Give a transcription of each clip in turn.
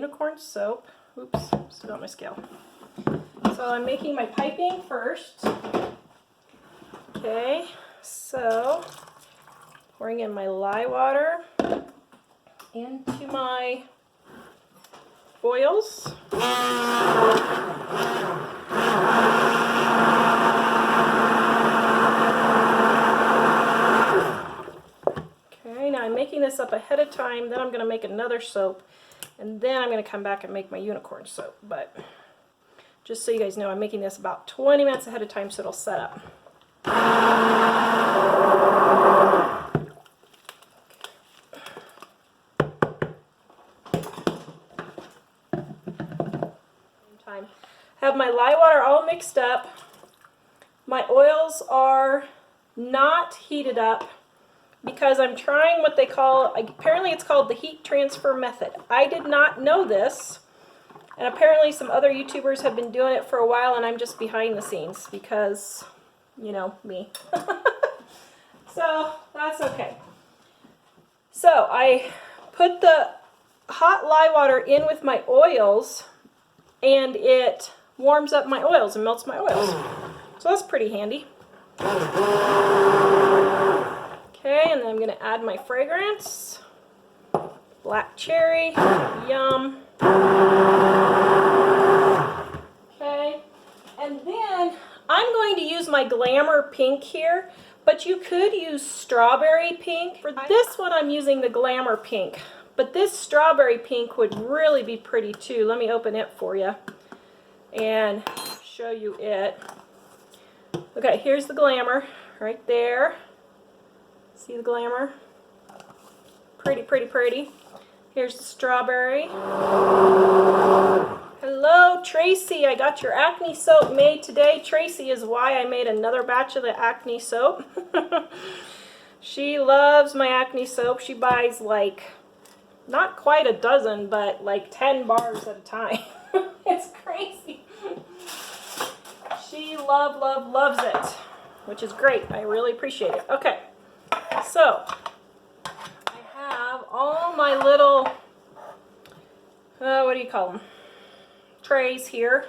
unicorn soap. Oops, still got my scale. So I'm making my piping first. Okay, so pouring in my lye water into my oils. Okay, now I'm making this up ahead of time, then I'm going to make another soap, and then I'm going to come back and make my unicorn soap. But just so you guys know, I'm making this about 20 minutes ahead of time so it'll set up. Have my lye water all mixed up. My oils are not heated up because I'm trying what they call, apparently it's called the heat transfer method. I did not know this, and apparently some other YouTubers have been doing it for a while, and I'm just behind the scenes because, you know, me. So that's okay. So I put the hot lye water in with my oils, and it warms up my oils and melts my oils. So that's pretty handy. Okay, and then I'm going to add my fragrance. Black cherry, yum. Okay, and then I'm going to use my Glamour pink here, but you could use strawberry pink. For this one I'm using the Glamour pink, but this strawberry pink would really be pretty too. Let me open it for you and show you it. Okay, here's the Glamour right there. See the Glamour? Pretty, pretty, pretty. Here's the strawberry. Hello, Tracy. I got your acne soap made today. Tracy is why I made another batch of the acne soap. She loves my acne soap. She buys like, not quite a dozen, but like 10 bars at a time. It's crazy. She loves it, which is great. I really appreciate it. Okay, so I have all my little, what do you call them? Trays here.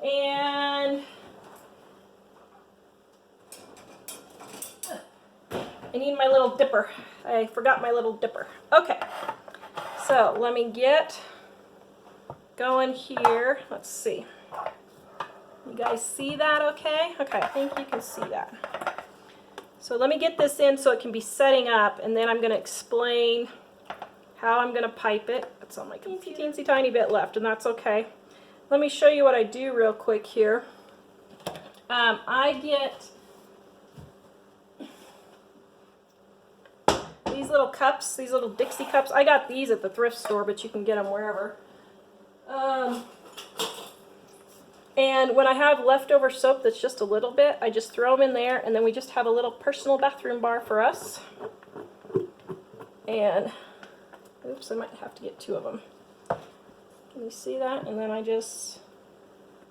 And I need my little dipper. I forgot my little dipper. Okay, so let me get going here. Let's see. You guys see that okay? Okay, I think you can see that. So let me get this in so it can be setting up, and then I'm going to explain how I'm going to pipe it. It's on my teensy tiny bit left, and that's okay. Let me show you what I do real quick here. I get these little cups, these little Dixie cups. I got these at the thrift store, but you can get them wherever. And when I have leftover soap that's just a little bit, I just throw them in there, and then we just have a little personal bathroom bar for us. And, oops, I might have to get 2 of them. Can you see that? And then I just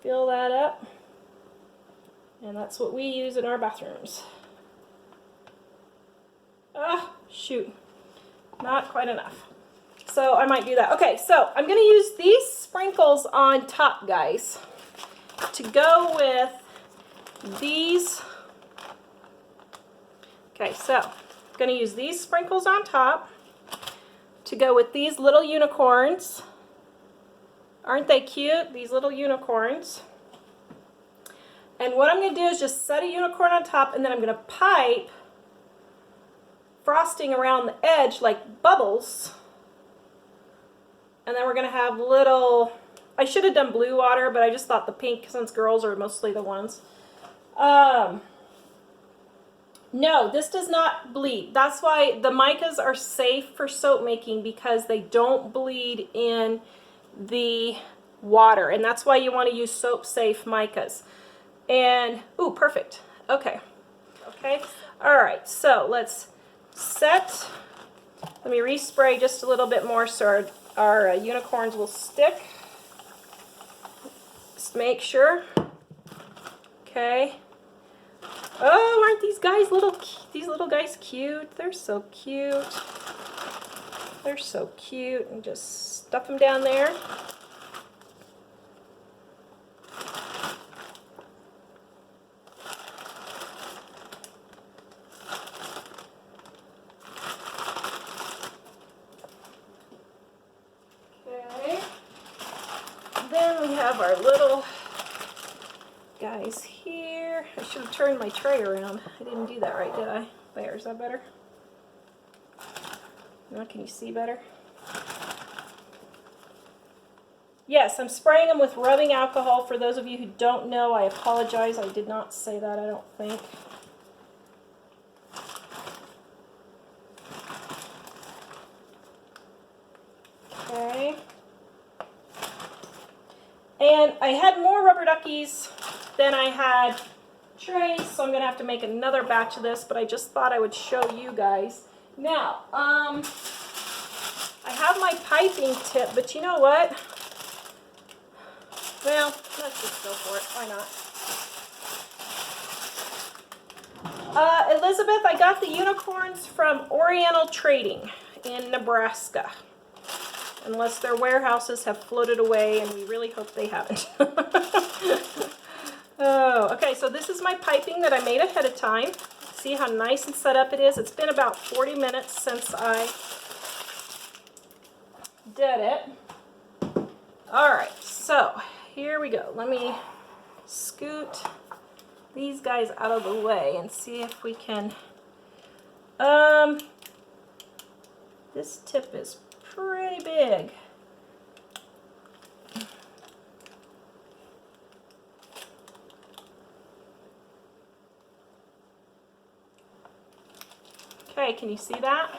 fill that up. And that's what we use in our bathrooms. Ah, shoot. Not quite enough. So I might do that. Okay, so I'm going to use these sprinkles on top, guys, to go with these. Okay, so I'm going to use these sprinkles on top to go with these little unicorns. Aren't they cute? These little unicorns. And what I'm going to do is just set a unicorn on top, and then I'm going to pipe frosting around the edge like bubbles. And then we're going to have little, I should have done blue water, but I just thought the pink, since girls are mostly the ones. No, this does not bleed. That's why the micas are safe for soap making, because they don't bleed in the water. And that's why you want to use soap safe micas. And, ooh, perfect. Okay. Okay. All right, so let's set, let me respray just a little bit more so our unicorns will stick. Just make sure. Okay. Oh, aren't these little guys cute? They're so cute. They're so cute, and just stuff them down there. Okay. Then we have our little guys here. I should have turned my tray around. I didn't do that right, did I? There, is that better? Now can you see better? Yes, I'm spraying them with rubbing alcohol. For those of you who don't know, I apologize. I did not say that, I don't think. Okay. And I had more rubber duckies than I had trays, so I'm going to have to make another batch of this, but I just thought I would show you guys. Now, I have my piping tip, but you know what? Well, let's just go for it. Why not? Elizabeth, I got the unicorns from Oriental Trading in Nebraska. Unless their warehouses have floated away, and we really hope they haven't. Oh, okay, so this is my piping that I made ahead of time. See how nice and set up it is? It's been about 40 minutes since I did it. All right, so here we go. Let me scoot these guys out of the way and see if we can, this tip is pretty big. Okay, can you see that?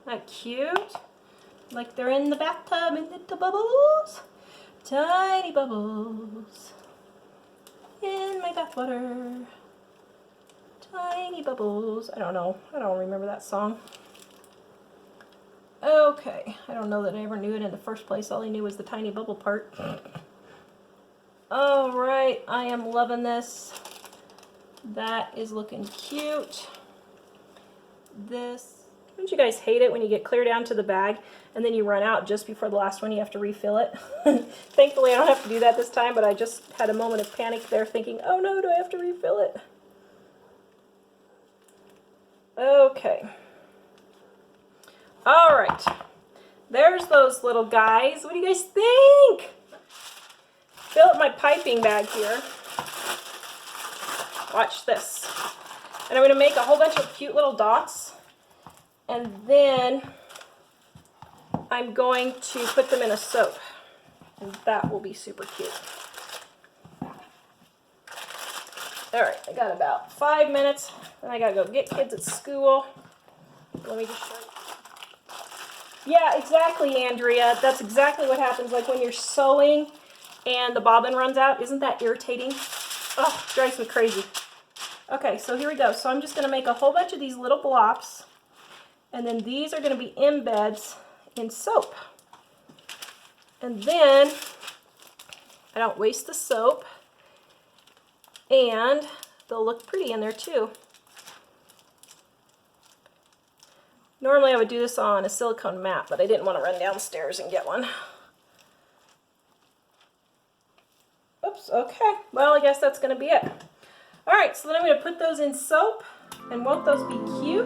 Isn't that cute? Like they're in the bathtub and little bubbles. Tiny bubbles in my bathwater. Tiny bubbles. I don't know. I don't remember that song. Okay. I don't know that I ever knew it in the first place. All I knew was the tiny bubble part. Alright. I am loving this. That is looking cute. This. Don't you guys hate it when you get clear down to the bag and then you run out just before the last one, you have to refill it? Thankfully I don't have to do that this time, but I just had a moment of panic there thinking, oh no, do I have to refill it? Okay. Alright. There's those little guys. What do you guys think? Fill up my piping bag here. Watch this. And I'm going to make a whole bunch of cute little dots. And then I'm going to put them in a soap. And that will be super cute. Alright, I got about 5 minutes. And I got to go get kids at school. Let me just show you. Yeah, exactly, Andrea. That's exactly what happens. Like when you're sewing and the bobbin runs out. Isn't that irritating? Oh, it drives me crazy. Okay, so here we go. So I'm just going to make a whole bunch of these little blobs. And then these are going to be embeds in soap. And then I don't waste the soap. And they'll look pretty in there too. Normally I would do this on a silicone mat, but I didn't want to run downstairs and get one. Oops, okay. Well, I guess that's going to be it. Alright, so then I'm going to put those in soap, and won't those be cute?